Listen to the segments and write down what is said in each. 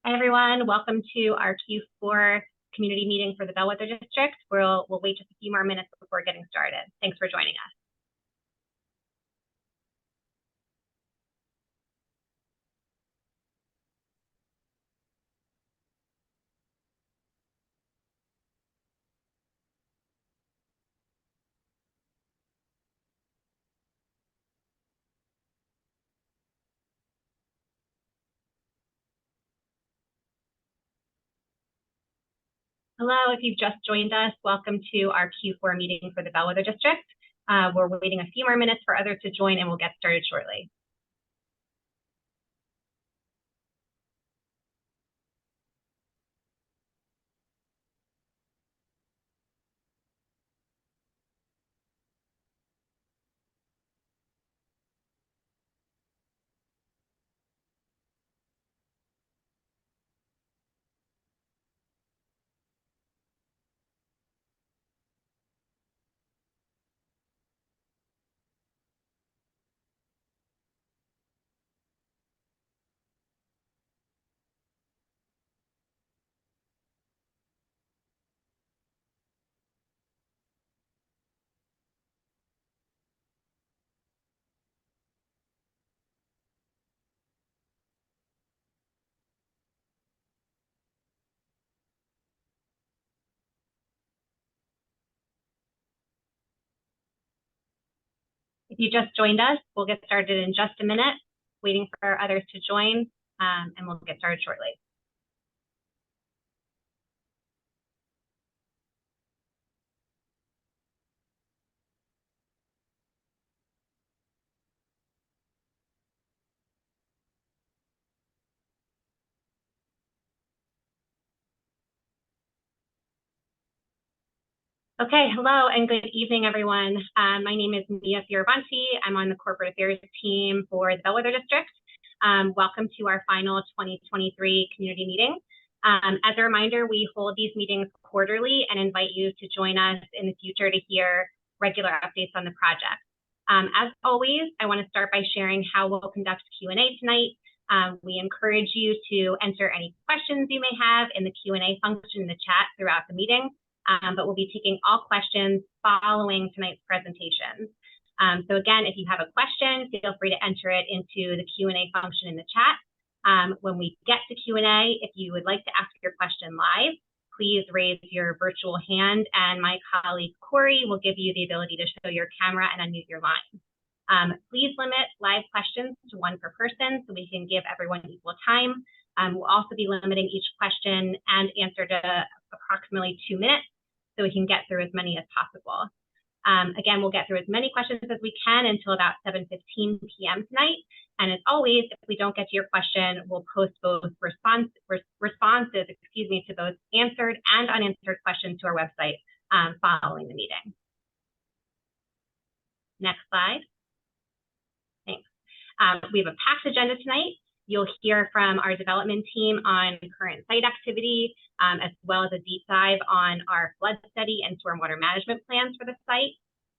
Hi, everyone. Welcome to our Q4 community meeting for the Bellwether District. We'll wait just a few more minutes before getting started. Thanks for joining us. Hello, if you've just joined us, welcome to our Q4 meeting for the Bellwether District. We're waiting a few more minutes for others to join and we'll get started shortly. If you just joined us, we'll get started in just a minute, waiting for others to join, and we'll get started shortly. Okay, hello and good evening, everyone. My name is Mia Fioravanti. I'm on the corporate affairs team for the Bellwether District. Welcome to our final 2023 community meeting. As a reminder, we hold these meetings quarterly and invite you to join us in the future to hear regular updates on the project. As always, I want to start by sharing how we'll conduct Q&A tonight. We encourage you to enter any questions you may have in the Q&A function in the chat throughout the meeting. But we'll be taking all questions following tonight's presentations. So again, if you have a question, feel free to enter it into the Q&A function in the chat. When we get to Q&A, if you would like to ask your question live, please raise your virtual hand and my colleague Corey will give you the ability to show your camera and unmute your line. Please limit live questions to one per person so we can give everyone equal time. We'll also be limiting each question and answer to approximately 2 minutes, so we can get through as many as possible. Again, we'll get through as many questions as we can until about 7:15 p.m. tonight. And as always, if we don't get to your question, we'll post both responses to both answered and unanswered questions to our website following the meeting. Next slide. Thanks. We have a packed agenda tonight. You'll hear from our development team on current site activity, as well as a deep dive on our flood study and stormwater management plans for the site.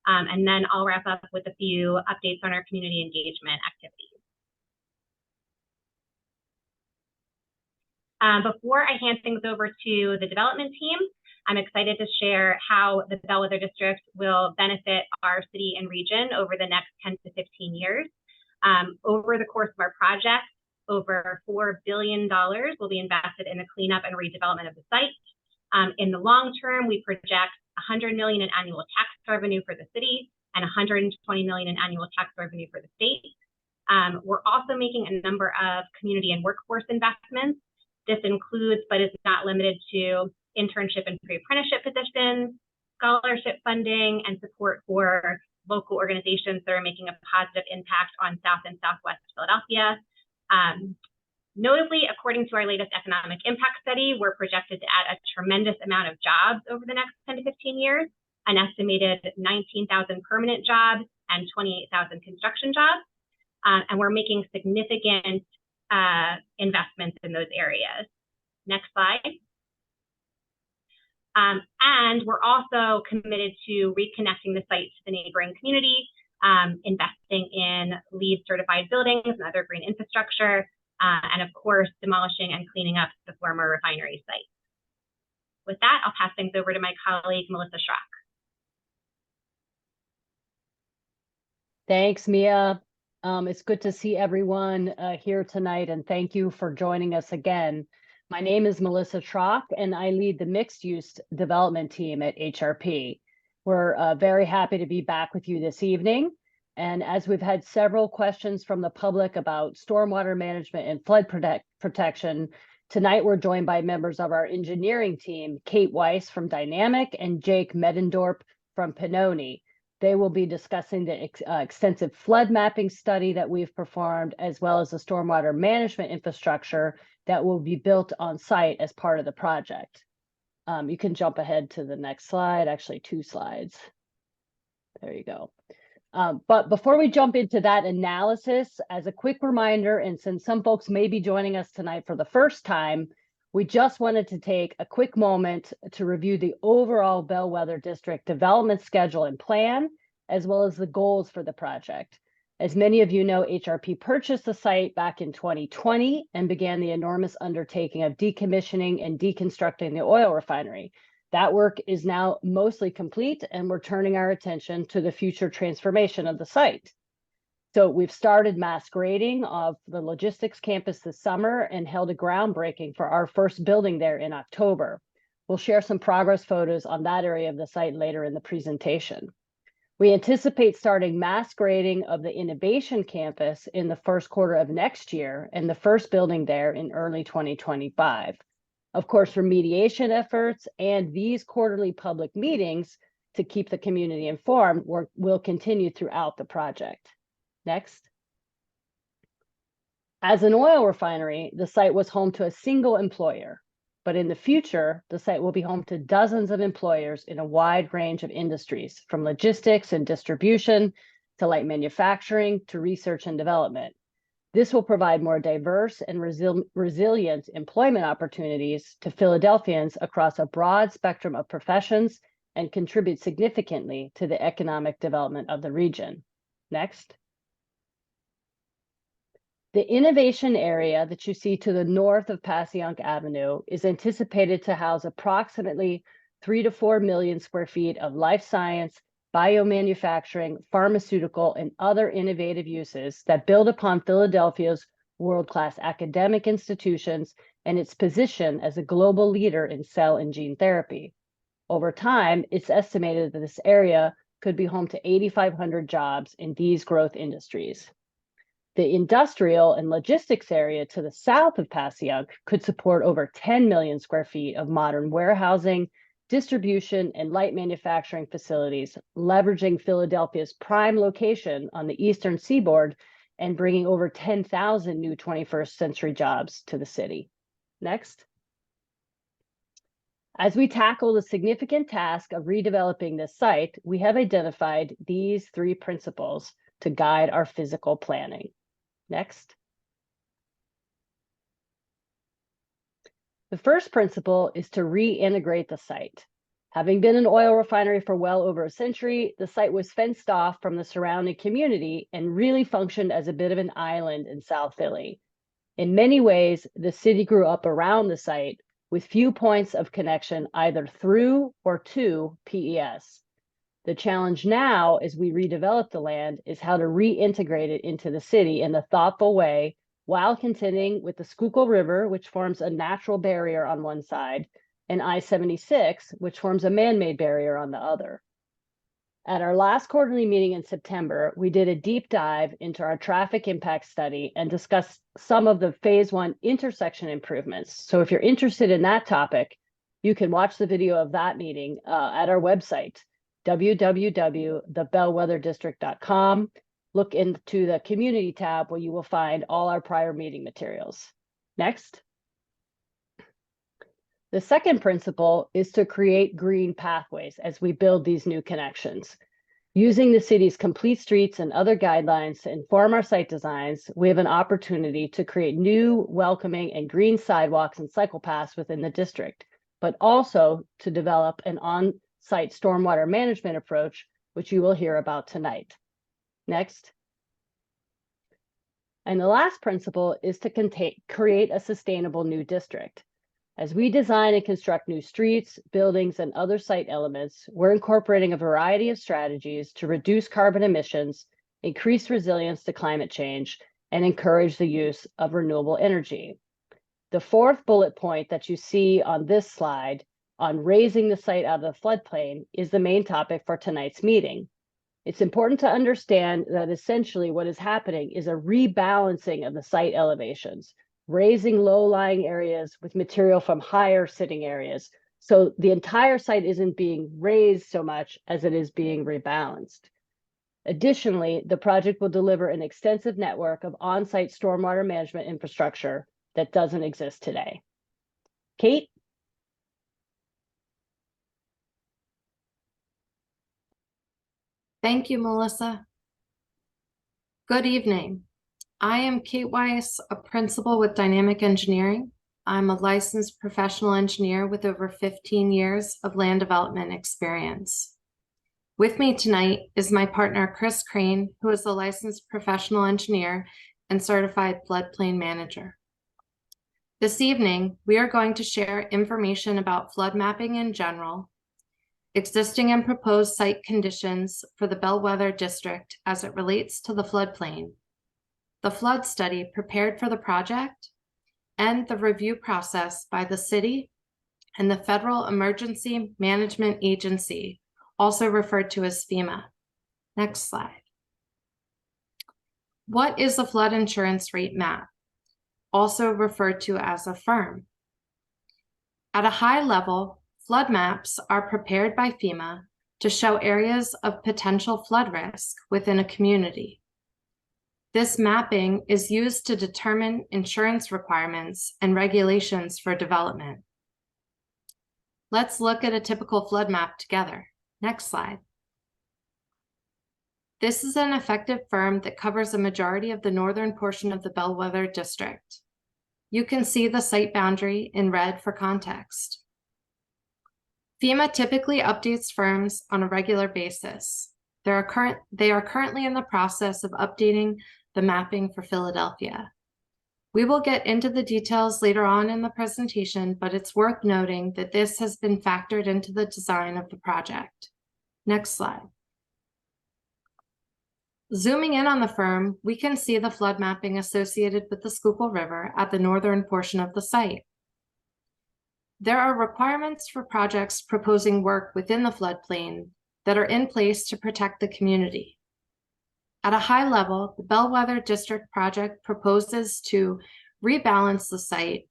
And then I'll wrap up with a few updates on our community engagement activities. Before I hand things over to the development team, I'm excited to share how the Bellwether District will benefit our city and region over the next 10 to 15 years. Over the course of our project, over $4 billion will be invested in the cleanup and redevelopment of the site. In the long term, we project $100 million in annual tax revenue for the city and $120 million in annual tax revenue for the state. We're also making a number of community and workforce investments. This includes, but is not limited to, internship and pre-apprenticeship positions, scholarship funding, and support for local organizations that are making a positive impact on South and Southwest Philadelphia. Notably, according to our latest economic impact study, we're projected to add a tremendous amount of jobs over the next 10 to 15 years, an estimated 19,000 permanent jobs and 28,000 construction jobs. And we're making significant investments in those areas. Next slide. And we're also committed to reconnecting the site to the neighboring community, investing in LEED certified buildings and other green infrastructure, and of course, demolishing and cleaning up the former refinery site. With that, I'll pass things over to my colleague, Melissa Schrock. Thanks, Mia. It's good to see everyone here tonight, and thank you for joining us again. My name is Melissa Schrock, and I lead the mixed-use development team at HRP. We're very happy to be back with you this evening. And as we've had several questions from the public about stormwater management and flood protection, tonight we're joined by members of our engineering team, Kate Weiss from Dynamic and Jake Medendorp from Pannoni. They will be discussing the extensive flood mapping study that we've performed, as well as the stormwater management infrastructure that will be built on site as part of the project. You can jump ahead to the next slide, actually 2 slides. There you go. But before we jump into that analysis, as a quick reminder, and since some folks may be joining us tonight for the first time, we just wanted to take a quick moment to review the overall Bellwether District development schedule and plan, as well as the goals for the project. As many of you know, HRP purchased the site back in 2020 and began the enormous undertaking of decommissioning and deconstructing the oil refinery. That work is now mostly complete, and we're turning our attention to the future transformation of the site. So we've started mass grading of the logistics campus this summer and held a groundbreaking for our first building there in October. We'll share some progress photos on that area of the site later in the presentation. We anticipate starting mass grading of the innovation campus in the first quarter of next year and the first building there in early 2025. Of course, remediation efforts and these quarterly public meetings to keep the community informed will continue throughout the project. Next. As an oil refinery, the site was home to a single employer, but in the future, the site will be home to dozens of employers in a wide range of industries, from logistics and distribution to light manufacturing to research and development. This will provide more diverse and resilient employment opportunities to Philadelphians across a broad spectrum of professions and contribute significantly to the economic development of the region. Next. The innovation area that you see to the north of Passyunk Avenue is anticipated to house approximately 3 to 4 million square feet of life science, biomanufacturing, pharmaceutical, and other innovative uses that build upon Philadelphia's world-class academic institutions and its position as a global leader in cell and gene therapy. Over time, it's estimated that this area could be home to 8,500 jobs in these growth industries. The industrial and logistics area to the south of Passyunk could support over 10 million square feet of modern warehousing, distribution, and light manufacturing facilities, leveraging Philadelphia's prime location on the eastern seaboard and bringing over 10,000 new 21st century jobs to the city. Next. As we tackle the significant task of redeveloping this site, we have identified these 3 principles to guide our physical planning. Next. The first principle is to reintegrate the site. Having been an oil refinery for well over a century, the site was fenced off from the surrounding community and really functioned as a bit of an island in South Philly. In many ways, the city grew up around the site with few points of connection either through or to PES. The challenge now, as we redevelop the land, is how to reintegrate it into the city in a thoughtful way while contending with the Schuylkill River, which forms a natural barrier on one side, and I-76, which forms a man-made barrier on the other. At our last quarterly meeting in September, we did a deep dive into our traffic impact study and discussed some of the Phase 1 intersection improvements. So if you're interested in that topic, you can watch the video of that meeting at our website, www.thebellwetherdistrict.com. Look into the community tab where you will find all our prior meeting materials. Next. The second principle is to create green pathways as we build these new connections. Using the city's complete streets and other guidelines to inform our site designs, we have an opportunity to create new, welcoming, and green sidewalks and cycle paths within the district, but also to develop an on-site stormwater management approach, which you will hear about tonight. Next. And the last principle is to create a sustainable new district. As we design and construct new streets, buildings, and other site elements, we're incorporating a variety of strategies to reduce carbon emissions, increase resilience to climate change, and encourage the use of renewable energy. The fourth bullet point that you see on this slide on raising the site out of the floodplain is the main topic for tonight's meeting. It's important to understand that essentially what is happening is a rebalancing of the site elevations, raising low-lying areas with material from higher sitting areas. So the entire site isn't being raised so much as it is being rebalanced. Additionally, the project will deliver an extensive network of on-site stormwater management infrastructure that doesn't exist today. Kate? Thank you, Melissa. Good evening. I am Kate Weiss, a principal with Dynamic Engineering. I'm a licensed professional engineer with over 15 years of land development experience. With me tonight is my partner, Chris Crane, who is a licensed professional engineer and certified floodplain manager. This evening, we are going to share information about flood mapping in general, existing and proposed site conditions for the Bellwether District as it relates to the floodplain, the flood study prepared for the project, and the review process by the city and the Federal Emergency Management Agency, also referred to as FEMA. Next slide. What is a flood insurance rate map, also referred to as a FIRM? At a high level, flood maps are prepared by FEMA to show areas of potential flood risk within a community. This mapping is used to determine insurance requirements and regulations for development. Let's look at a typical flood map together. Next slide. This is an effective FIRM that covers a majority of the northern portion of the Bellwether District. You can see the site boundary in red for context. FEMA typically updates FIRMs on a regular basis. They are currently in the process of updating the mapping for Philadelphia. We will get into the details later on in the presentation, but it's worth noting that this has been factored into the design of the project. Next slide. Zooming in on the FIRM, we can see the flood mapping associated with the Schuylkill River at the northern portion of the site. There are requirements for projects proposing work within the floodplain that are in place to protect the community. At a high level, the Bellwether District project proposes to rebalance the site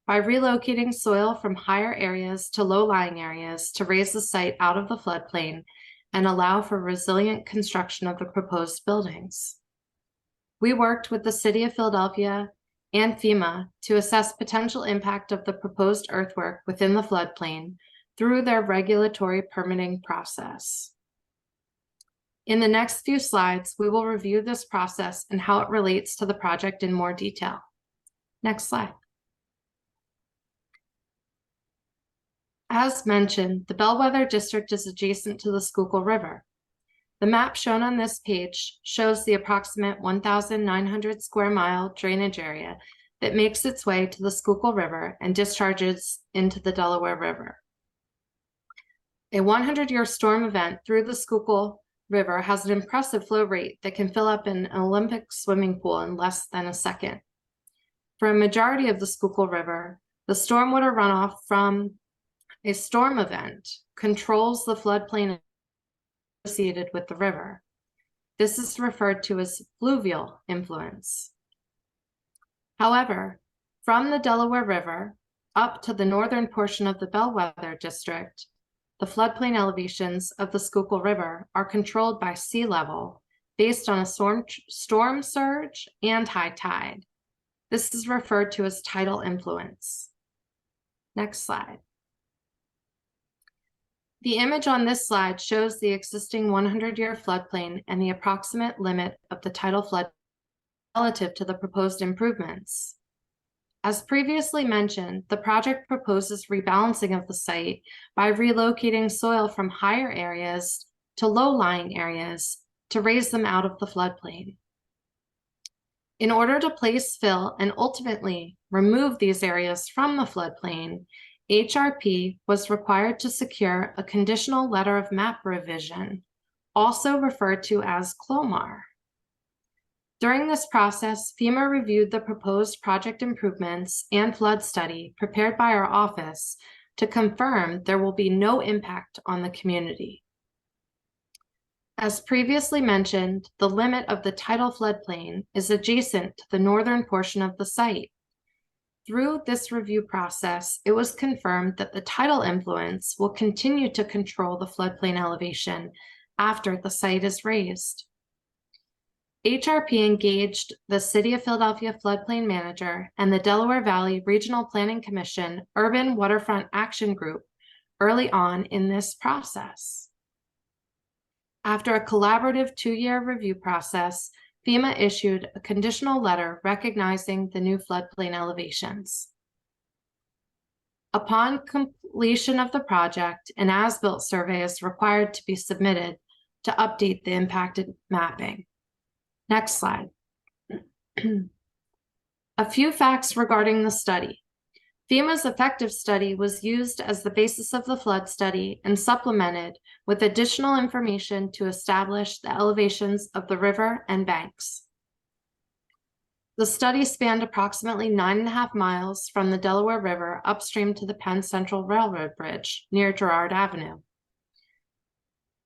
by relocating soil from higher areas to low-lying areas to raise the site out of the floodplain and allow for resilient construction of the proposed buildings. We worked with the City of Philadelphia and FEMA to assess potential impact of the proposed earthwork within the floodplain through their regulatory permitting process. In the next few slides, we will review this process and how it relates to the project in more detail. Next slide. As mentioned, the Bellwether District is adjacent to the Schuylkill River. The map shown on this page shows the approximate 1,900 square mile drainage area that makes its way to the Schuylkill River and discharges into the Delaware River. A 100-year storm event through the Schuylkill River has an impressive flow rate that can fill up an Olympic swimming pool in less than a second. For a majority of the Schuylkill River, the stormwater runoff from a storm event controls the floodplain associated with the river. This is referred to as fluvial influence. However, from the Delaware River up to the northern portion of the Bellwether District, the floodplain elevations of the Schuylkill River are controlled by sea level based on a storm surge and high tide. This is referred to as tidal influence. Next slide. The image on this slide shows the existing 100-year floodplain and the approximate limit of the tidal flood relative to the proposed improvements. As previously mentioned, the project proposes rebalancing of the site by relocating soil from higher areas to low-lying areas to raise them out of the floodplain. In order to place fill and ultimately remove these areas from the floodplain, HRP was required to secure a conditional letter of map revision, also referred to as CLOMAR. During this process, FEMA reviewed the proposed project improvements and flood study prepared by our office to confirm there will be no impact on the community. As previously mentioned, the limit of the tidal floodplain is adjacent to the northern portion of the site. Through this review process, it was confirmed that the tidal influence will continue to control the floodplain elevation after the site is raised. HRP engaged the City of Philadelphia Floodplain Manager and the Delaware Valley Regional Planning Commission Urban Waterfront Action Group early on in this process. After a collaborative 2-year review process, FEMA issued a conditional letter recognizing the new floodplain elevations. Upon completion of the project, an as-built survey is required to be submitted to update the impacted mapping. Next slide. A few facts regarding the study. FEMA's effective study was used as the basis of the flood study and supplemented with additional information to establish the elevations of the river and banks. The study spanned approximately 9.5 miles from the Delaware River upstream to the Penn Central Railroad Bridge near Girard Avenue.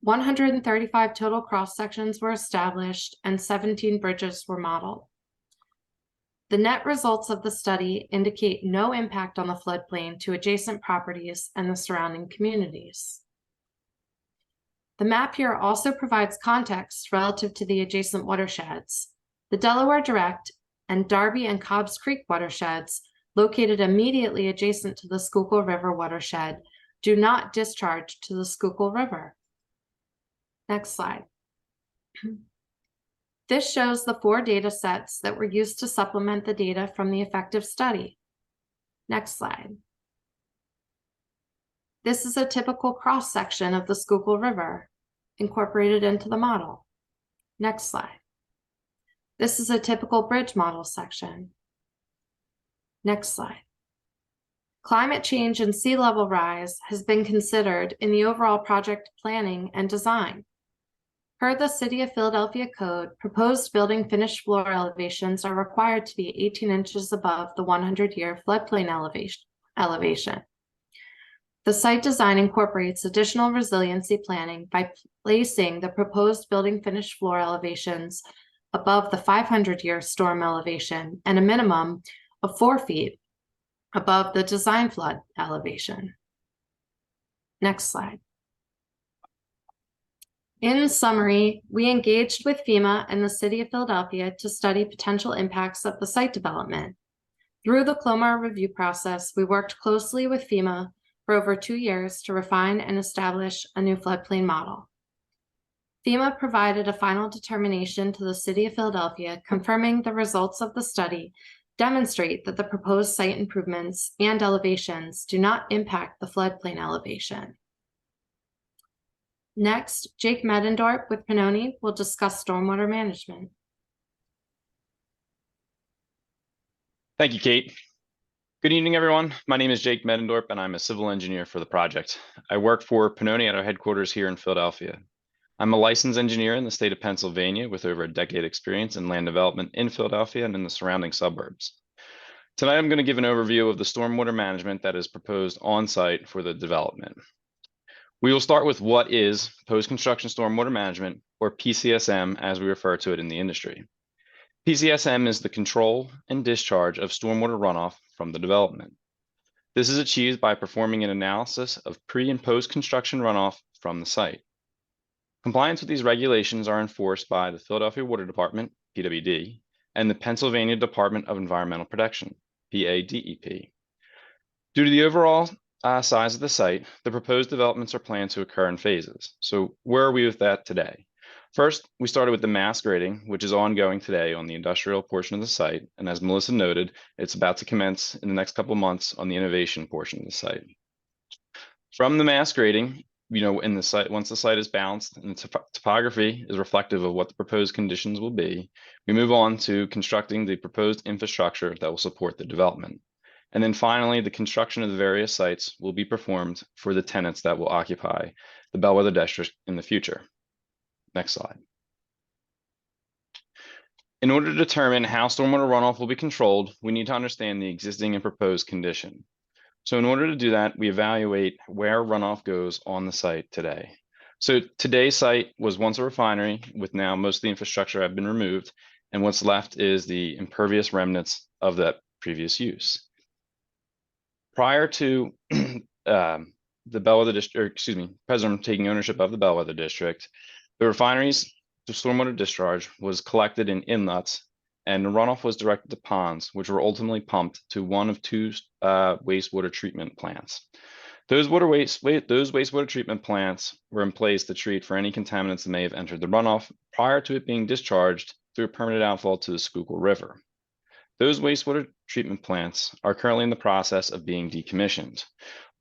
135 total cross sections were established and 17 bridges were modeled. The net results of the study indicate no impact on the floodplain to adjacent properties and the surrounding communities. The map here also provides context relative to the adjacent watersheds. The Delaware Direct and Darby and Cobbs Creek watersheds, located immediately adjacent to the Schuylkill River watershed, do not discharge to the Schuylkill River. Next slide. This shows the 4 data sets that were used to supplement the data from the effective study. Next slide. This is a typical cross-section of the Schuylkill River incorporated into the model. Next slide. This is a typical bridge model section. Next slide. Climate change and sea level rise has been considered in the overall project planning and design. Per the City of Philadelphia Code, proposed building finished floor elevations are required to be 18 inches above the 100-year floodplain elevation. The site design incorporates additional resiliency planning by placing the proposed building finished floor elevations above the 500-year storm elevation and a minimum of 4 feet above the design flood elevation. Next slide. In summary, we engaged with FEMA and the City of Philadelphia to study potential impacts of the site development. Through the CLOMAR review process, we worked closely with FEMA for over 2 years to refine and establish a new floodplain model. FEMA provided a final determination to the City of Philadelphia, confirming the results of the study demonstrate that the proposed site improvements and elevations do not impact the floodplain elevation. Next, Jake Medendorp with Pannoni will discuss stormwater management. Thank you, Kate. Good evening, everyone. My name is Jake Medendorp, and I'm a civil engineer for the project. I work for Pannoni at our headquarters here in Philadelphia. I'm a licensed engineer in the state of Pennsylvania with over a decade experience in land development in Philadelphia and in the surrounding suburbs. Tonight, I'm going to give an overview of the stormwater management that is proposed on site for the development. We will start with what is post-construction stormwater management, or PCSM, as we refer to it in the industry. PCSM is the control and discharge of stormwater runoff from the development. This is achieved by performing an analysis of pre- and post-construction runoff from the site. Compliance with these regulations are enforced by the Philadelphia Water Department, PWD, and the Pennsylvania Department of Environmental Protection, PADEP. Due to the overall size of the site, the proposed developments are planned to occur in phases. So where are we with that today? First, we started with the mass grading, which is ongoing today on the industrial portion of the site. And as Melissa noted, it's about to commence in the next couple of months on the innovation portion of the site. From the mass grading, in the site, once the site is balanced and the topography is reflective of what the proposed conditions will be, we move on to constructing the proposed infrastructure that will support the development. And then finally, the construction of the various sites will be performed for the tenants that will occupy the Bellwether District in the future. Next slide. In order to determine how stormwater runoff will be controlled, we need to understand the existing and proposed condition. So in order to do that, we evaluate where runoff goes on the site today. So today's site was once a refinery, with now most of the infrastructure have been removed, and what's left is the impervious remnants of that previous use. Prior to the Bellwether District, President taking ownership of the Bellwether District, the refinery's stormwater discharge was collected in inlets, and the runoff was directed to ponds, which were ultimately pumped to one of two wastewater treatment plants. Those wastewater treatment plants were in place to treat for any contaminants that may have entered the runoff prior to it being discharged through a permanent outfall to the Schuylkill River. Those wastewater treatment plants are currently in the process of being decommissioned.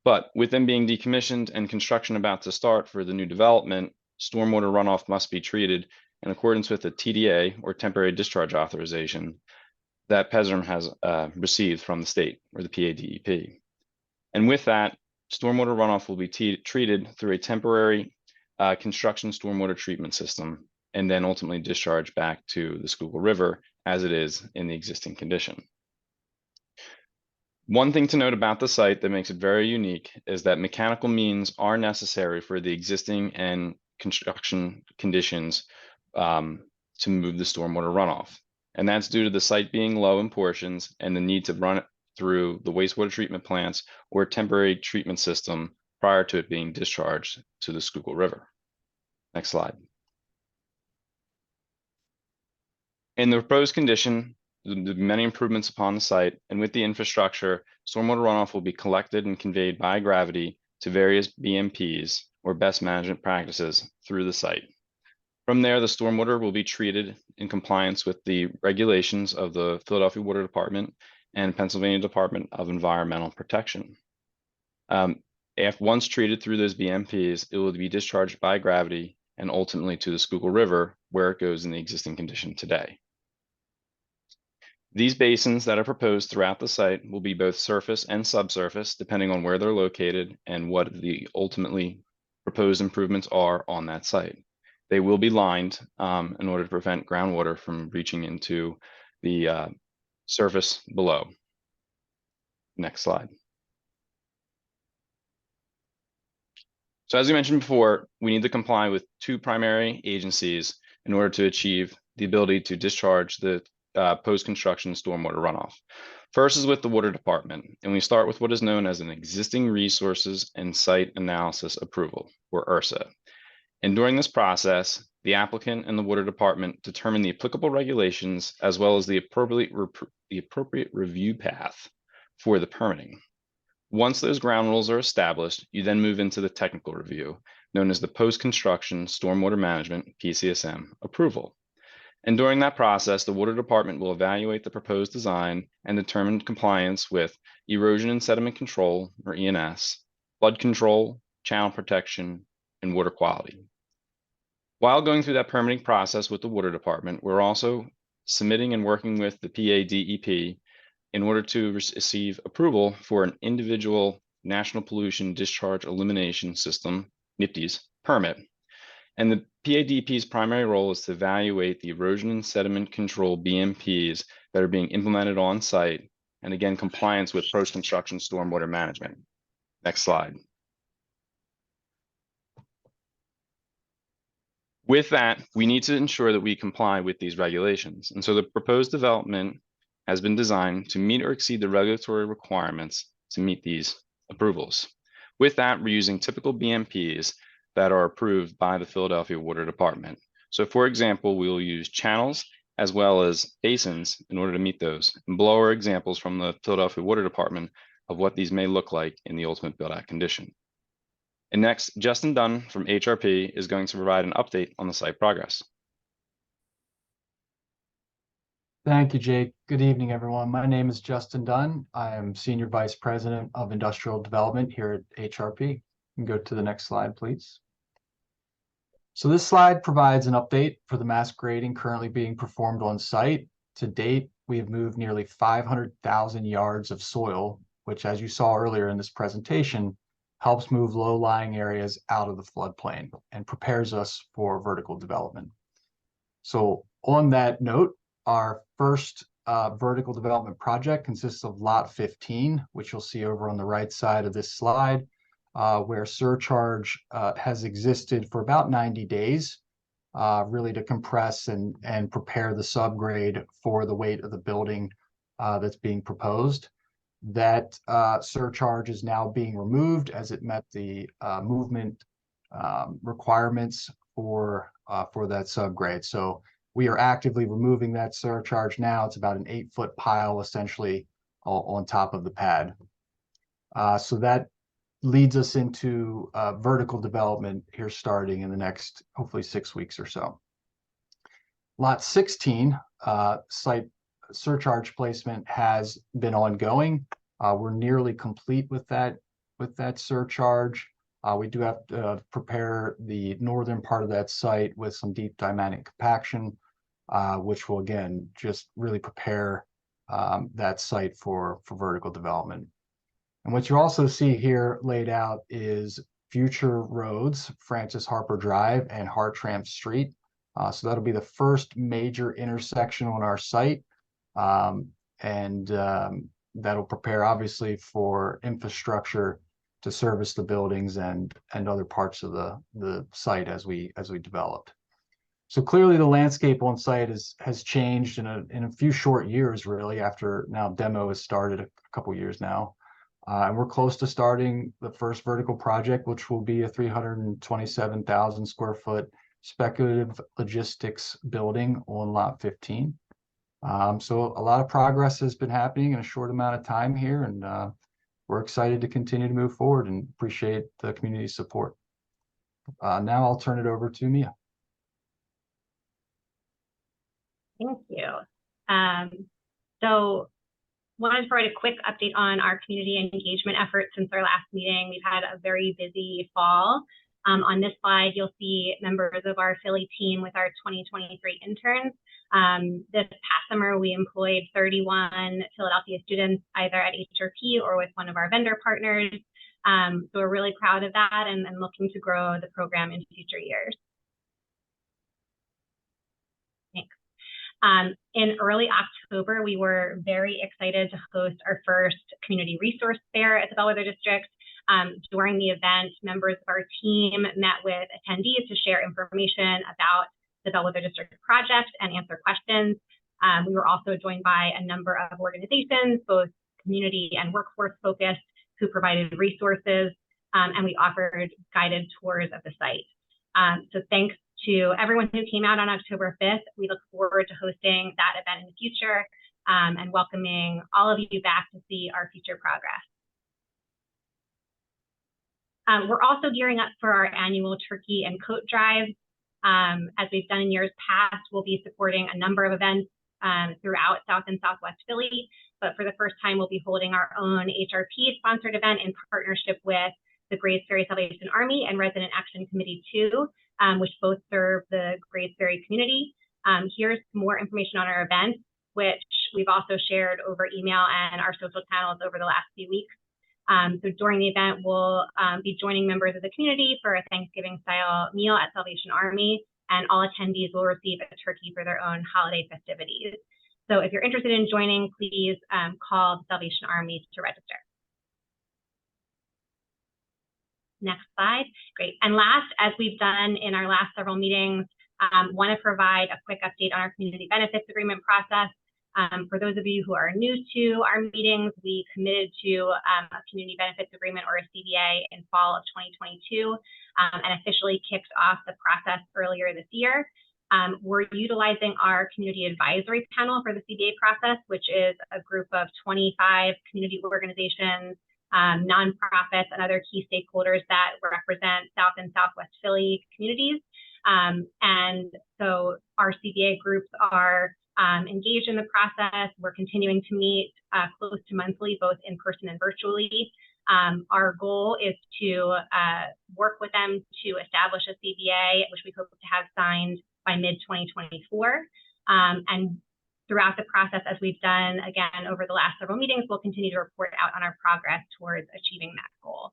But with them being decommissioned and construction about to start for the new development, stormwater runoff must be treated in accordance with the TDA, or temporary discharge authorization, that PESRM has received from the state, or the PADEP. And with that, stormwater runoff will be treated through a temporary construction stormwater treatment system, and then ultimately discharged back to the Schuylkill River as it is in the existing condition. One thing to note about the site that makes it very unique is that mechanical means are necessary for the existing and construction conditions to move the stormwater runoff. And that's due to the site being low in portions and the need to run it through the wastewater treatment plants or a temporary treatment system prior to it being discharged to the Schuylkill River. Next slide. In the proposed condition, there will be many improvements upon the site, and with the infrastructure, stormwater runoff will be collected and conveyed by gravity to various BMPs, or best management practices, through the site. From there, the stormwater will be treated in compliance with the regulations of the Philadelphia Water Department and Pennsylvania Department of Environmental Protection. Once treated through those BMPs, it will be discharged by gravity and ultimately to the Schuylkill River, where it goes in the existing condition today. These basins that are proposed throughout the site will be both surface and subsurface, depending on where they're located and what the ultimately proposed improvements are on that site. They will be lined in order to prevent groundwater from reaching into the surface below. Next slide. So as we mentioned before, we need to comply with two primary agencies in order to achieve the ability to discharge the post-construction stormwater runoff. First is with the Water Department, and we start with what is known as an Existing Resources and Site Analysis Approval, or ERSA. And during this process, the applicant and the Water Department determine the applicable regulations as well as the appropriate review path for the permitting. Once those ground rules are established, you then move into the technical review, known as the Post-Construction Stormwater Management, PCSM, approval. And during that process, the Water Department will evaluate the proposed design and determine compliance with erosion and sediment control, or ENS, flood control, channel protection, and water quality. While going through that permitting process with the Water Department, we're also submitting and working with the PADEP in order to receive approval for an individual National Pollution Discharge Elimination System, NPDES, permit. And the PADEP's primary role is to evaluate the erosion and sediment control BMPs that are being implemented on site, and again, compliance with post-construction stormwater management. Next slide. With that, we need to ensure that we comply with these regulations. And so the proposed development has been designed to meet or exceed the regulatory requirements to meet these approvals. With that, we're using typical BMPs that are approved by the Philadelphia Water Department. So for example, we will use channels as well as basins in order to meet those. And below are examples from the Philadelphia Water Department of what these may look like in the ultimate build-out condition. And next, Justin Dunn from HRP is going to provide an update on the site progress. Thank you, Jake. Good evening, everyone. My name is Justin Dunn. I am Senior Vice President of Industrial Development here at HRP. You can go to the next slide, please. So this slide provides an update for the mass grading currently being performed on site. To date, we have moved nearly 500,000 yards of soil, which, as you saw earlier in this presentation, helps move low-lying areas out of the floodplain and prepares us for vertical development. So on that note, our first vertical development project consists of Lot 15, which you'll see over on the right side of this slide, where surcharge has existed for about 90 days, really to compress and prepare the subgrade for the weight of the building that's being proposed. That surcharge is now being removed as it met the movement requirements for that subgrade. So we are actively removing that surcharge now. It's about an 8-foot pile essentially on top of the pad. So that leads us into vertical development here starting in the next, hopefully 6 weeks or so. Lot 16, site surcharge placement has been ongoing. We're nearly complete with that surcharge. We do have to prepare the northern part of that site with some deep diamanic compaction, which will again just really prepare that site for vertical development. And what you also see here laid out is future roads, Francis Harper Drive and Hartramp Street. So that'll be the first major intersection on our site. That'll prepare obviously for infrastructure to service the buildings and other parts of the site as we developed. So clearly the landscape on site has changed in a few short years, really, after now demo has started a couple years now. And we're close to starting the first vertical project, which will be a 327,000 square foot speculative logistics building on Lot 15. So a lot of progress has been happening in a short amount of time here, and we're excited to continue to move forward and appreciate the community's support. Now I'll turn it over to Mia. Thank you. So wanted to provide a quick update on our community engagement efforts since our last meeting. We've had a very busy fall. On this slide, you'll see members of our Philly team with our 2023 interns. This past summer, we employed 31 Philadelphia students either at HRP or with one of our vendor partners. So we're really proud of that and looking to grow the program in future years. Thanks. In early October, we were very excited to host our first community resource fair at the Bellwether District. During the event, members of our team met with attendees to share information about the Bellwether District project and answer questions. We were also joined by a number of organizations, both community and workforce focused, who provided resources, and we offered guided tours of the site. So thanks to everyone who came out on October 5th. We look forward to hosting that event in the future and welcoming all of you back to see our future progress. We're also gearing up for our annual turkey and coat drive. As we've done in years past, we'll be supporting a number of events throughout South and Southwest Philly, but for the first time, we'll be holding our own HRP sponsored event in partnership with the Grays Ferry Salvation Army and Resident Action Committee 2, which both serve the Grays Ferry community. Here's more information on our event, which we've also shared over email and our social channels over the last few weeks. So during the event, we'll be joining members of the community for a Thanksgiving-style meal at Salvation Army, and all attendees will receive a turkey for their own holiday festivities. So if you're interested in joining, please call the Salvation Army to register. Next slide. Great. And last, as we've done in our last several meetings, want to provide a quick update on our community benefits agreement process. For those of you who are new to our meetings, we committed to a community benefits agreement, or a CBA, in fall of 2022 and officially kicked off the process earlier this year. We're utilizing our community advisory panel for the CBA process, which is a group of 25 community organizations, nonprofits, and other key stakeholders that represent South and Southwest Philly communities. And so our CBA groups are engaged in the process. We're continuing to meet close to monthly, both in person and virtually. Our goal is to work with them to establish a CBA, which we hope to have signed by mid-2024. And throughout the process, as we've done, again, over the last several meetings, we'll continue to report out on our progress towards achieving that goal.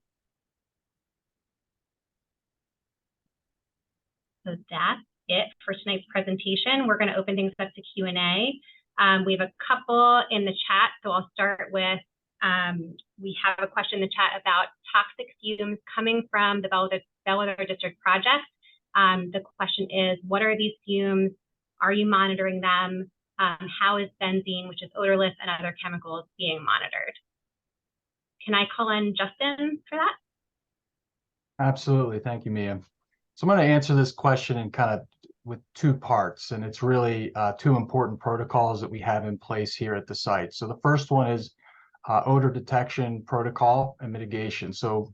So that's it for tonight's presentation. We're going to open things up to Q&A. We have a couple in the chat, so I'll start with, we have a question in the chat about toxic fumes coming from the Bellwether District project. The question is, what are these fumes? Are you monitoring them? How is benzene, which is odorless, and other chemicals being monitored? Can I call in Justin for that? Absolutely. Thank you, Mia. So I'm going to answer this question in kind of with two parts, and it's really two important protocols that we have in place here at the site. So the first one is odor detection protocol and mitigation. So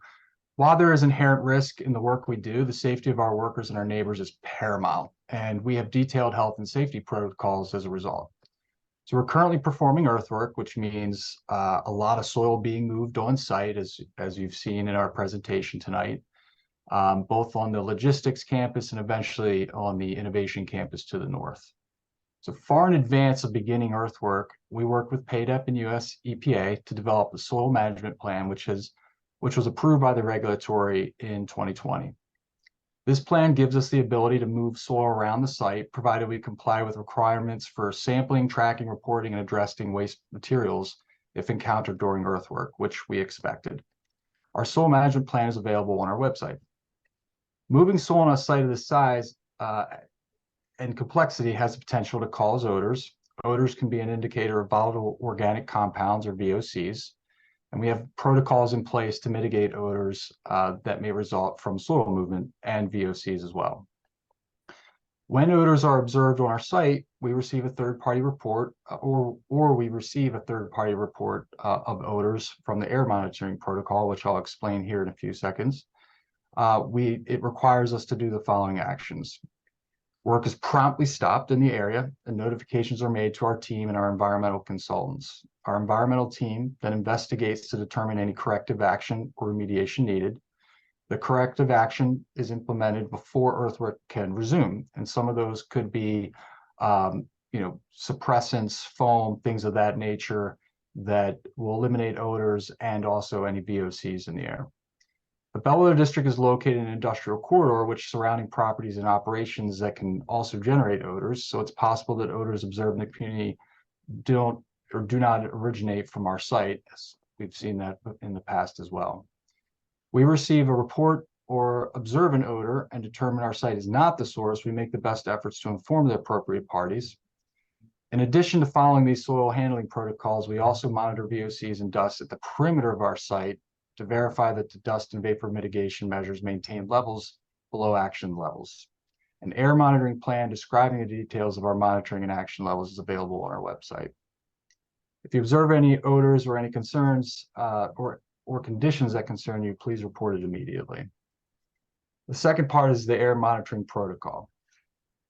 while there is inherent risk in the work we do, the safety of our workers and our neighbors is paramount, and we have detailed health and safety protocols as a result. So we're currently performing earthwork, which means a lot of soil being moved on site, as you've seen in our presentation tonight, both on the logistics campus and eventually on the innovation campus to the north. So far in advance of beginning earthwork, we work with PADEP and US EPA to develop the soil management plan, which was approved by the regulatory in 2020. This plan gives us the ability to move soil around the site, provided we comply with requirements for sampling, tracking, reporting, and addressing waste materials if encountered during earthwork, which we expected. Our soil management plan is available on our website. Moving soil on a site of this size and complexity has the potential to cause odors. Odors can be an indicator of volatile organic compounds, or VOCs, and we have protocols in place to mitigate odors that may result from soil movement and VOCs as well. When odors are observed on our site, we receive a third-party report, or we receive a third-party report of odors from the air monitoring protocol, which I'll explain here in a few seconds. It requires us to do the following actions. Work is promptly stopped in the area, and notifications are made to our team and our environmental consultants. Our environmental team then investigates to determine any corrective action or remediation needed. The corrective action is implemented before earthwork can resume, and some of those could be, suppressants, foam, things of that nature that will eliminate odors and also any VOCs in the air. The Bellwether District is located in an industrial corridor, which surrounding properties and operations that can also generate odors. So it's possible that odors observed in the community do not originate from our site, as we've seen that in the past as well. We receive a report or observe an odor and determine our site is not the source. We make the best efforts to inform the appropriate parties. In addition to following these soil handling protocols, we also monitor VOCs and dust at the perimeter of our site to verify that the dust and vapor mitigation measures maintain levels below action levels. An air monitoring plan describing the details of our monitoring and action levels is available on our website. If you observe any odors or any concerns or conditions that concern you, please report it immediately. The second part is the air monitoring protocol.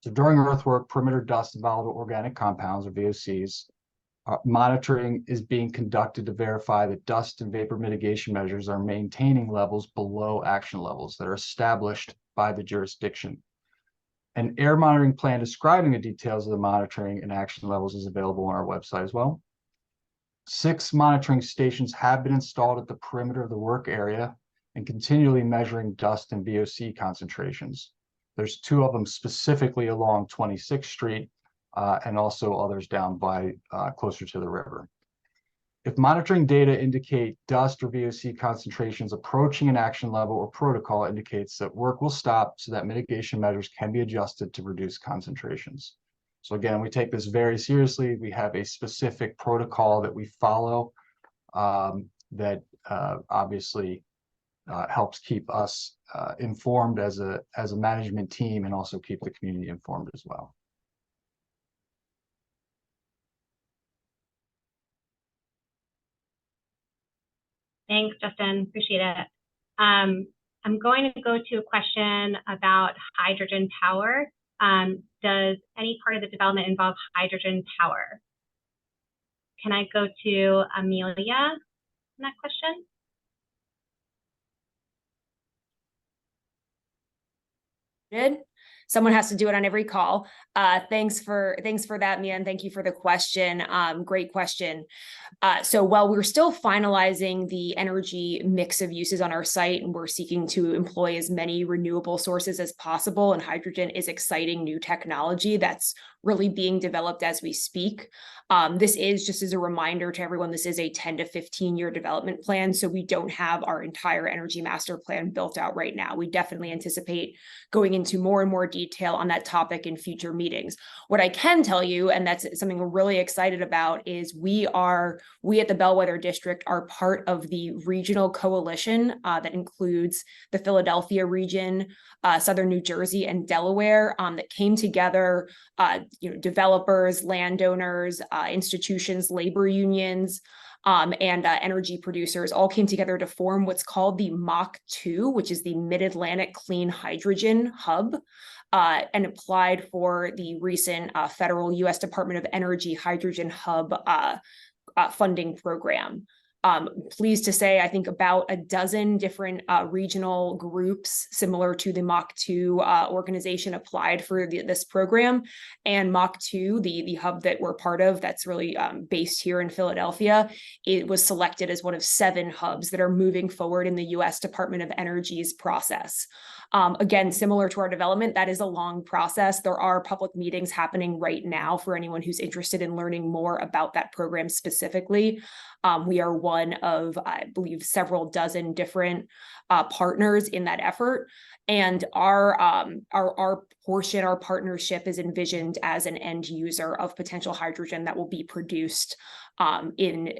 So during earthwork, perimeter dust and volatile organic compounds, or VOCs, monitoring is being conducted to verify that dust and vapor mitigation measures are maintaining levels below action levels that are established by the jurisdiction. An air monitoring plan describing the details of the monitoring and action levels is available on our website as well. 6 monitoring stations have been installed at the perimeter of the work area and continually measuring dust and VOC concentrations. There's 2 of them specifically along 26th Street, and also others down by closer to the river. If monitoring data indicate dust or VOC concentrations approaching an action level or protocol, indicates that work will stop so that mitigation measures can be adjusted to reduce concentrations. So again, we take this very seriously. We have a specific protocol that we follow that obviously helps keep us informed as a management team, and also keep the community informed as well. Thanks, Justin. Appreciate it. I'm going to go to a question about hydrogen power. Does any part of the development involve hydrogen power? Can I go to Amelia on that question? Someone has to do it on every call. Thanks for that, Mia, and thank you for the question. Great question. So while we're still finalizing the energy mix of uses on our site, and we're seeking to employ as many renewable sources as possible, and hydrogen is exciting new technology that's really being developed as we speak. This is, just as a reminder to everyone, this is a 10 to 15 year development plan. So we don't have our entire energy master plan built out right now. We definitely anticipate going into more and more detail on that topic in future meetings. What I can tell you, and that's something we're really excited about, is we at the Bellwether District are part of the regional coalition that includes the Philadelphia region, Southern New Jersey, and Delaware, that came together, developers, landowners, institutions, labor unions, and energy producers all came together to form what's called the MACH2, which is the Mid-Atlantic Clean Hydrogen Hub, and applied for the recent federal U.S. Department of Energy Hydrogen Hub funding program. Pleased to say, I think about a dozen different regional groups similar to the MACH2 organization applied for this program. And MACH2, the hub that we're part of, that's really based here in Philadelphia, it was selected as one of 7 hubs that are moving forward in the U.S. Department of Energy's process. Again, similar to our development, that is a long process. There are public meetings happening right now for anyone who's interested in learning more about that program specifically. We are one of, I believe, several dozen different partners in that effort. And our portion, our partnership is envisioned as an end user of potential hydrogen that will be produced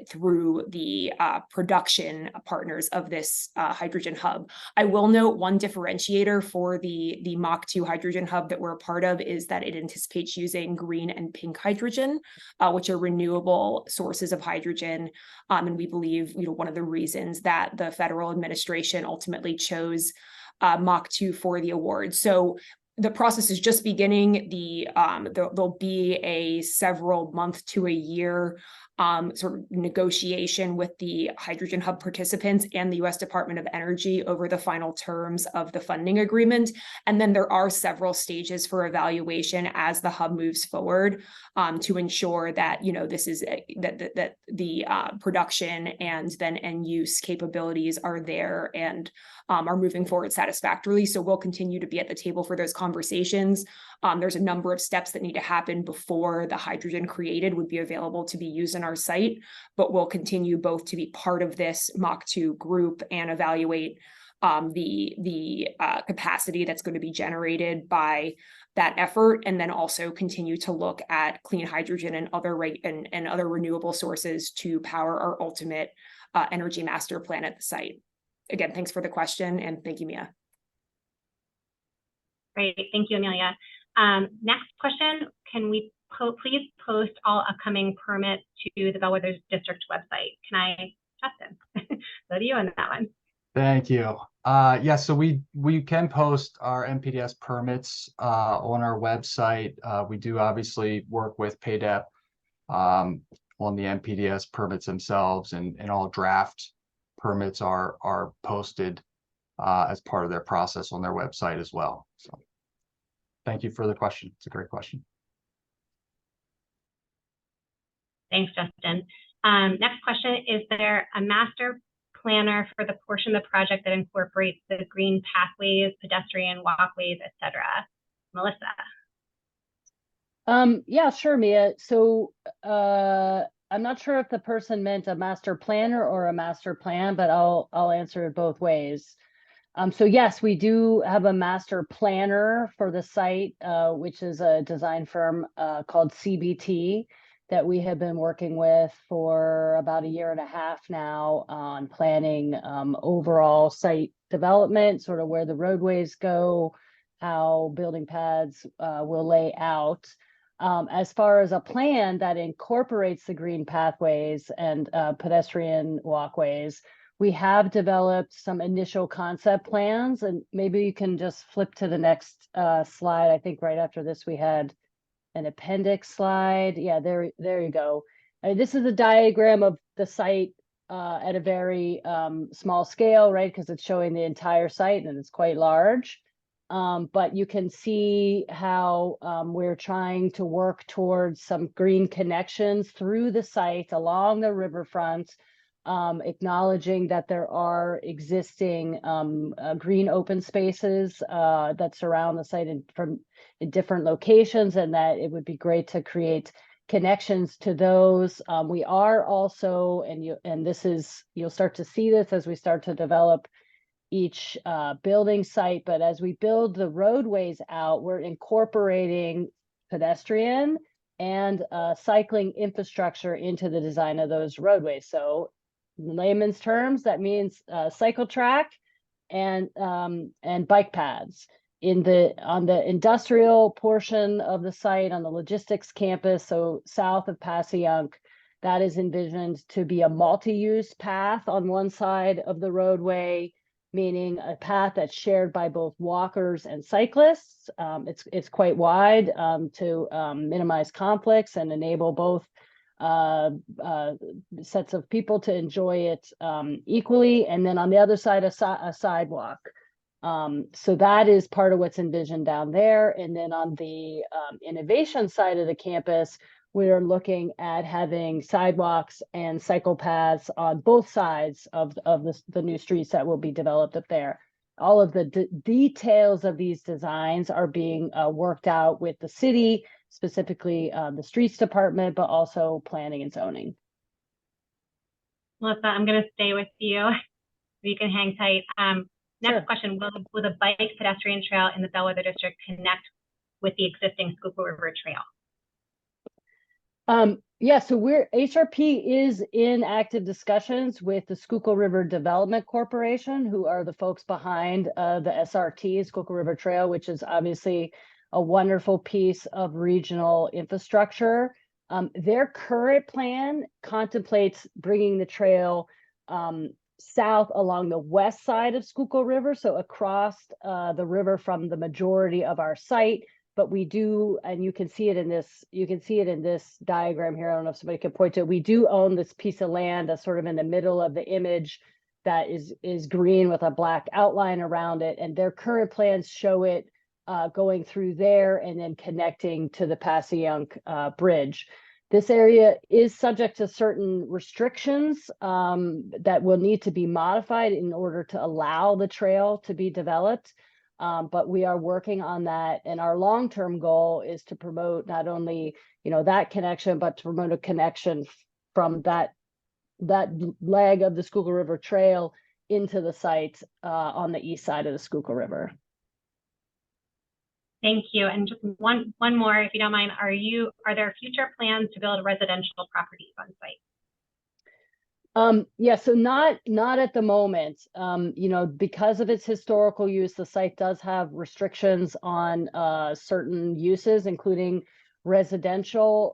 through the production partners of this hydrogen hub. I will note one differentiator for the MACH2 hydrogen hub that we're a part of is that it anticipates using green and pink hydrogen, which are renewable sources of hydrogen. And we believe, one of the reasons that the federal administration ultimately chose MACH2 for the award. So the process is just beginning. There'll be a several month to a year sort of negotiation with the Hydrogen Hub participants and the U.S. Department of Energy over the final terms of the funding agreement. And then there are several stages for evaluation as the hub moves forward to ensure that, this is that the production and then end use capabilities are there and are moving forward satisfactorily. So we'll continue to be at the table for those conversations. There's a number of steps that need to happen before the hydrogen created would be available to be used in our site, but we'll continue both to be part of this MACH2 group and evaluate the capacity that's going to be generated by that effort, and then also continue to look at clean hydrogen and other renewable sources to power our ultimate energy master plan at the site. Again, thanks for the question, and thank you, Mia. Great, thank you, Amelia. Next question, can we please post all upcoming permits to the Bellwether District website? Can I, Justin, go to you on that one. Thank you. Yeah, so we can post our MPDS permits on our website. We do obviously work with PAYDEP on the MPDS permits themselves, and all draft permits are posted as part of their process on their website as well. So thank you for the question. It's a great question. Thanks, Justin. Next question, is there a master planner for the portion of the project that incorporates the green pathways, pedestrian walkways, etc.? Melissa. Yeah, sure, Mia. So I'm not sure if the person meant a master planner or a master plan, but I'll answer it both ways. So yes, we do have a master planner for the site, which is a design firm called CBT that we have been working with for about 1.5 years now on planning overall site development, sort of where the roadways go, how building pads will lay out. As far as a plan that incorporates the green pathways and pedestrian walkways, we have developed some initial concept plans, and maybe you can just flip to the next slide. I think right after this we had an appendix slide. Yeah, there you go. This is a diagram of the site at a very small scale, right? Because it's showing the entire site and it's quite large. But you can see how we're trying to work towards some green connections through the site along the riverfront, acknowledging that there are existing green open spaces that surround the site in different locations, and that it would be great to create connections to those. We are also, and this is, you'll start to see this as we start to develop each building site, but as we build the roadways out, we're incorporating pedestrian and cycling infrastructure into the design of those roadways. So in layman's terms, that means cycle track and bike paths. On the industrial portion of the site, on the logistics campus, so south of Passyunk, that is envisioned to be a multi-use path on one side of the roadway, meaning a path that's shared by both walkers and cyclists. It's quite wide to minimize conflicts and enable both sets of people to enjoy it equally. And then on the other side, a sidewalk. So that is part of what's envisioned down there. And then on the innovation side of the campus, we are looking at having sidewalks and cycle paths on both sides of the new streets that will be developed up there. All of the details of these designs are being worked out with the city, specifically the streets department, but also planning and zoning. Melissa, I'm going to stay with you. You can hang tight. Next Sure. question, will the bike pedestrian trail in the Bellwether District connect with the existing Schuylkill River Trail? Yeah, so HRP is in active discussions with the Schuylkill River Development Corporation, who are the folks behind the SRT, Schuylkill River Trail, which is obviously a wonderful piece of regional infrastructure. Their current plan contemplates bringing the trail south along the west side of Schuylkill River, so across the river from the majority of our site. But we do, and you can see it in this diagram here. I don't know if somebody can point to it. We do own this piece of land that's sort of in the middle of the image that is green with a black outline around it. And their current plans show it going through there and then connecting to the Passyunk Bridge. This area is subject to certain restrictions that will need to be modified in order to allow the trail to be developed. But we are working on that, and our long-term goal is to promote not only that connection, but to promote a connection from that leg of the Schuylkill River Trail into the site on the east side of the Schuylkill River. Thank you. And just one more, if you don't mind, are there future plans to build residential properties on site? Yeah, so not at the moment. Because of its historical use, the site does have restrictions on certain uses, including residential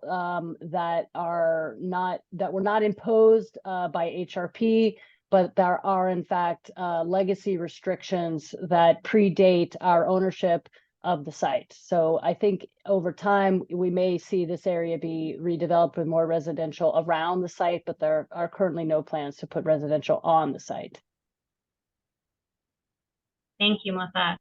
that were not imposed by HRP, but there are in fact legacy restrictions that predate our ownership of the site. So I think over time, we may see this area be redeveloped with more residential around the site, but there are currently no plans to put residential on the site. Thank you, Melissa.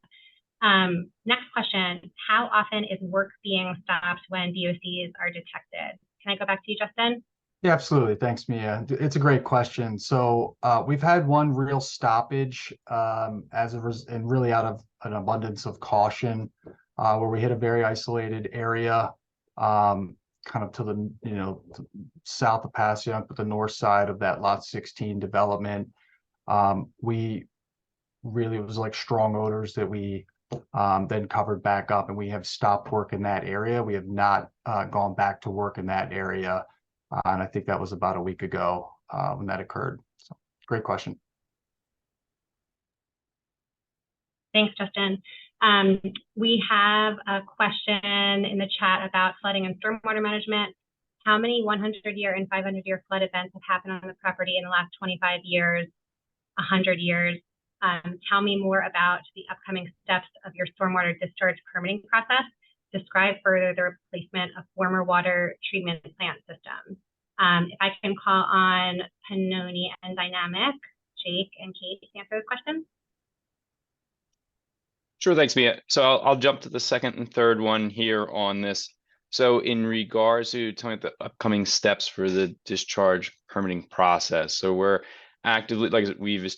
Next question, how often is work being stopped when VOCs are detected? Can I go back to you, Justin? Yeah, absolutely. Thanks, Mia. It's a great question. So we've had one real stoppage and really out of an abundance of caution, where we hit a very isolated area, kind of to the south of Passyunk, but the north side of that Lot 16 development. It was like strong odors that we then covered back up, and we have stopped work in that area. We have not gone back to work in that area. And I think that was about a week ago when that occurred. So, great question. Thanks, Justin. We have a question in the chat about flooding and stormwater management. How many 100-year and 500-year flood events have happened on the property in the last 25 years, 100 years? Tell me more about the upcoming steps of your stormwater discharge permitting process. Describe further the replacement of former water treatment plant systems. If I can call on Pannoni and Dynamic, Jake and Kate to answer those questions. Sure, thanks, Mia. So I'll jump to the second and third one here on this. So in regards to telling the upcoming steps for the discharge permitting process, so we're actively, like we've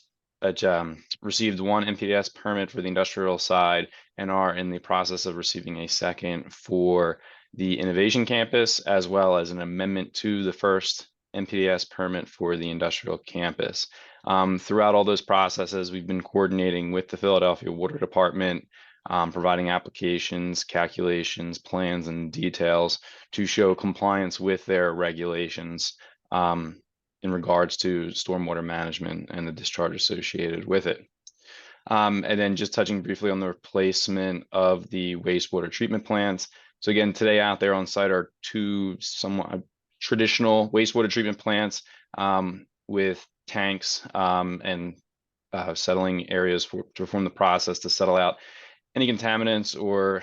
received one MPDS permit for the industrial side and are in the process of receiving a second for the innovation campus, as well as an amendment to the first MPDS permit for the industrial campus. Throughout all those processes, we've been coordinating with the Philadelphia Water Department, providing applications, calculations, plans, and details to show compliance with their regulations in regards to stormwater management and the discharge associated with it. And then just touching briefly on the replacement of the wastewater treatment plants. So again, today out there on site are two somewhat traditional wastewater treatment plants with tanks and settling areas to perform the process to settle out any contaminants or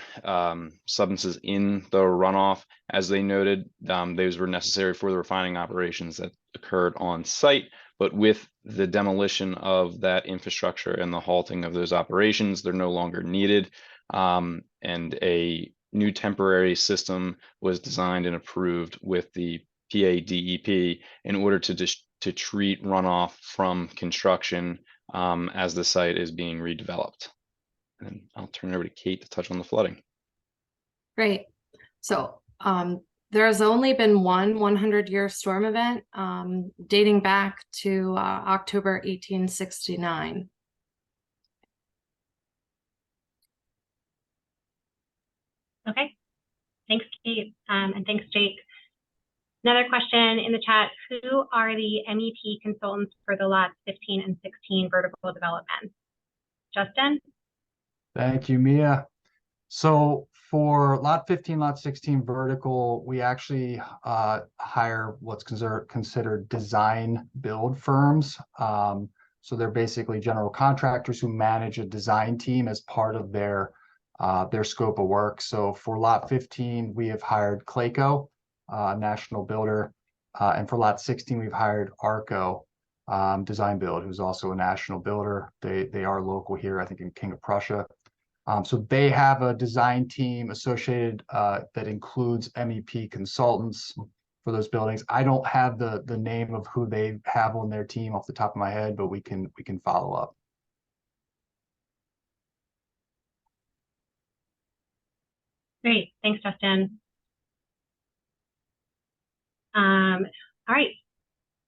substances in the runoff. As they noted, those were necessary for the refining operations that occurred on site, but with the demolition of that infrastructure and the halting of those operations, they're no longer needed. And a new temporary system was designed and approved with the PADEP in order to treat runoff from construction as the site is being redeveloped. And I'll turn it over to Kate to touch on the flooding. Great. So there has only been one 100-year storm event dating back to October 1869. Okay, thanks, Kate, and thanks, Jake. Another question in the chat, who are the MEP consultants for the lots 15 and 16 vertical development? Justin? Thank you, Mia. So for lot 15, lot 16 vertical, we actually hire what's considered design build firms. So they're basically general contractors who manage a design team as part of their scope of work. So for lot 15, we have hired Clayco, national builder. And for lot 16, we've hired Arco Design Build, who's also a national builder. They are local here, I think in King of Prussia. So they have a design team associated that includes MEP consultants for those buildings. I don't have the name of who they have on their team off the top of my head, but we can follow up. Great, thanks, Justin. All right,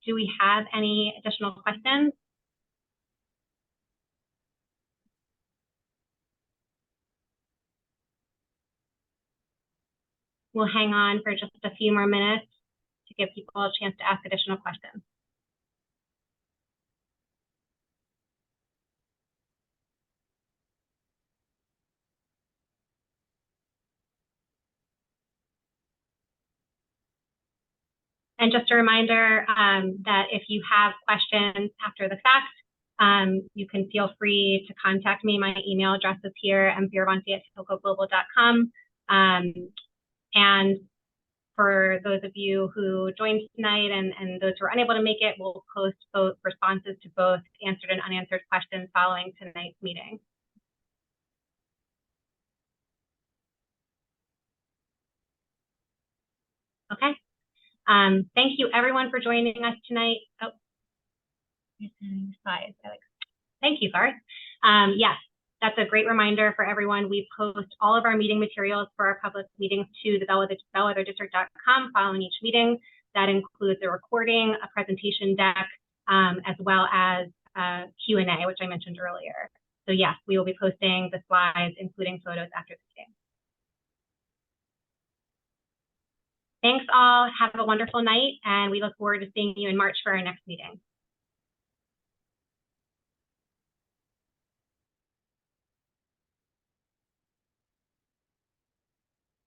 do we have any additional questions? We'll hang on for just a few more minutes to give people a chance to ask additional questions. And just a reminder that if you have questions after the fact, you can feel free to contact me. My email address is here, mfioravanti@hilcoglobal.com. And for those of you who joined tonight and those who are unable to make it, we'll post both responses to both answered and unanswered questions following tonight's meeting. Okay. Thank you everyone for joining us tonight. Oh, thank you, Garth. Yes, that's a great reminder for everyone. We post all of our meeting materials for our public meetings to the bellwetherdistrict.com following each meeting. That includes a recording, a presentation deck, as well as Q&A, which I mentioned earlier. So yes, we will be posting the slides, including photos after the meeting. Thanks all, have a wonderful night, and we look forward to seeing you in March for our next meeting.